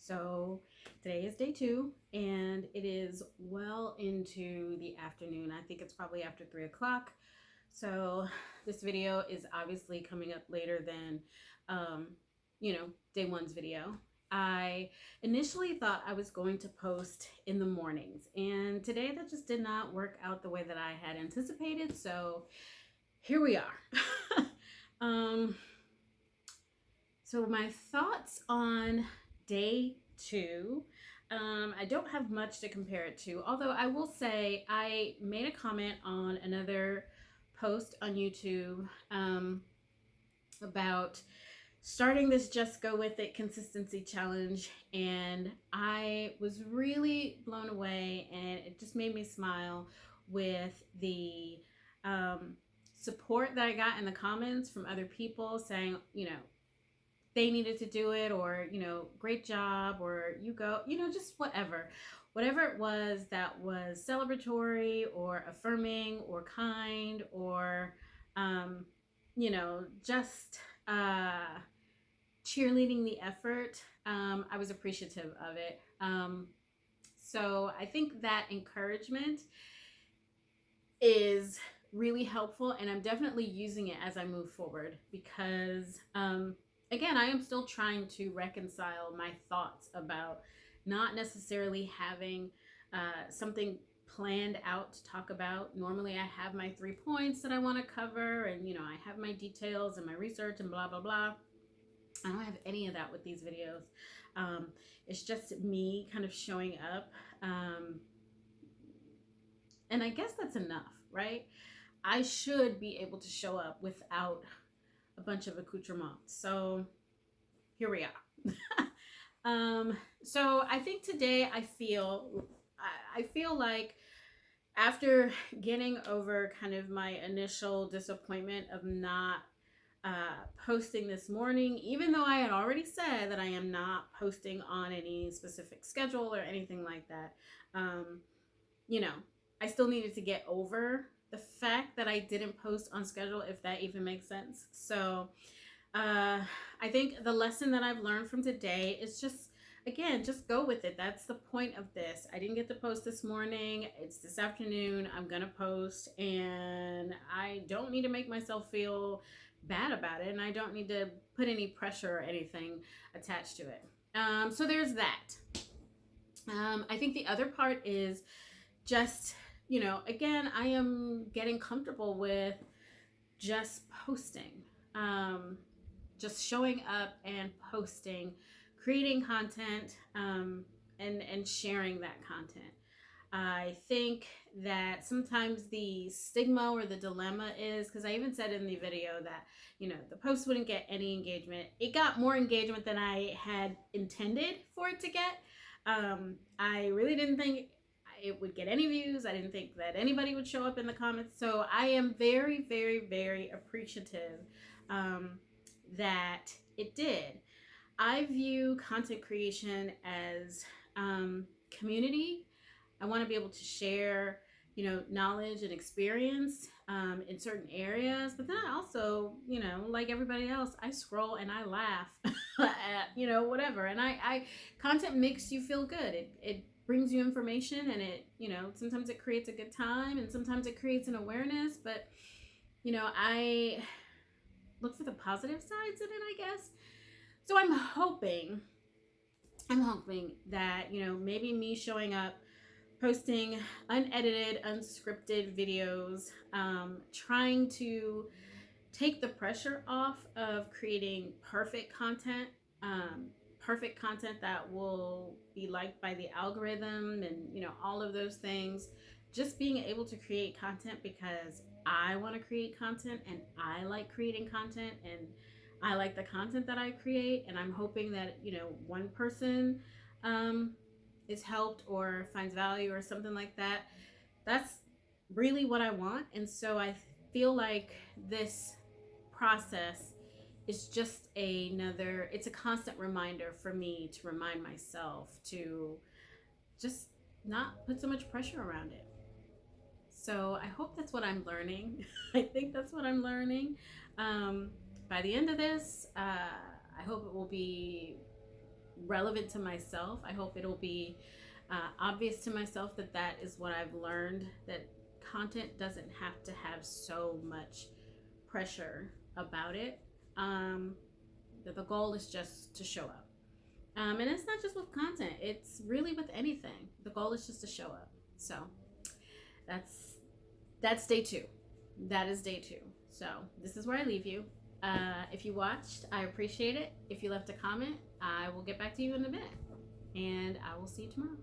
So today is day 2 and it is well into the afternoon. I think it's probably after 3 o'clock. So this video is obviously coming up later than, um, day 1's video. I initially thought I was going to post in the mornings, and today that just did not work out the way that I had anticipated. So here we are. um, so my thoughts on day 2. I don't have much to compare it to, although I will say I made a comment on another post on YouTube about starting this Just Go With It consistency challenge, and I was really blown away, and it just made me smile with the support that I got in the comments from other people saying, they needed to do it, or great job, or you go, just whatever it was that was celebratory or affirming or kind, or just cheerleading the effort. I was appreciative of it. So I think that encouragement is really helpful, and I'm definitely using it as I move forward, because again, I am still trying to reconcile my thoughts about not necessarily having something planned out to talk about. Normally I have my 3 points that I want to cover, and I have my details and my research and blah blah blah. I don't have any of that with these videos. It's just me kind of showing up, and I guess that's enough, right? I should be able to show up without a bunch of accoutrements. So here we are. So I think today I feel like, after getting over kind of my initial disappointment of not posting this morning, even though I had already said that I am not posting on any specific schedule or anything like that, I still needed to get over the fact that I didn't post on schedule, if that even makes sense. So I think the lesson that I've learned from today is just go with it. That's the point of this. I didn't get to post this morning. It's this afternoon. I'm going to post, and I don't need to make myself feel bad about it, and I don't need to put any pressure or anything attached to it. So there's that. I think the other part is just, again, I am getting comfortable with just posting, just showing up and posting, creating content, and sharing that content. I think that sometimes the stigma or the dilemma is, because I even said in the video that, the post wouldn't get any engagement. It got more engagement than I had intended for it to get. I really didn't think it would get any views. I didn't think that anybody would show up in the comments. So I am very, very, very appreciative that it did. I view content creation as community. I want to be able to share, knowledge and experience in certain areas. But then I also, like everybody else, I scroll and I laugh at, whatever. And content makes you feel good. It brings you information, and it, sometimes it creates a good time, and sometimes it creates an awareness. But, I look for the positive sides in it, I guess. So I'm hoping that, maybe me showing up, posting unedited, unscripted videos, trying to take the pressure off of creating perfect content that will be liked by the algorithm, and, all of those things. Just being able to create content because I want to create content, and I like creating content, and I like the content that I create, and I'm hoping that, one person is helped or finds value or something like that. That's really what I want. And so I feel like this process is just it's a constant reminder for me to remind myself to just not put so much pressure around it. So I hope that's what I'm learning. I think that's what I'm learning. By the end of this, I hope it will be relevant to myself. I hope it'll be obvious to myself that that is what I've learned, that content doesn't have to have so much pressure about it. Um, that the goal is just to show up. And it's not just with content, it's really with anything. The goal is just to show up. So that's day two. That is day two. So this is where I leave you. If you watched, I appreciate it. If you left a comment, I will get back to you in a minute. And I will see you tomorrow.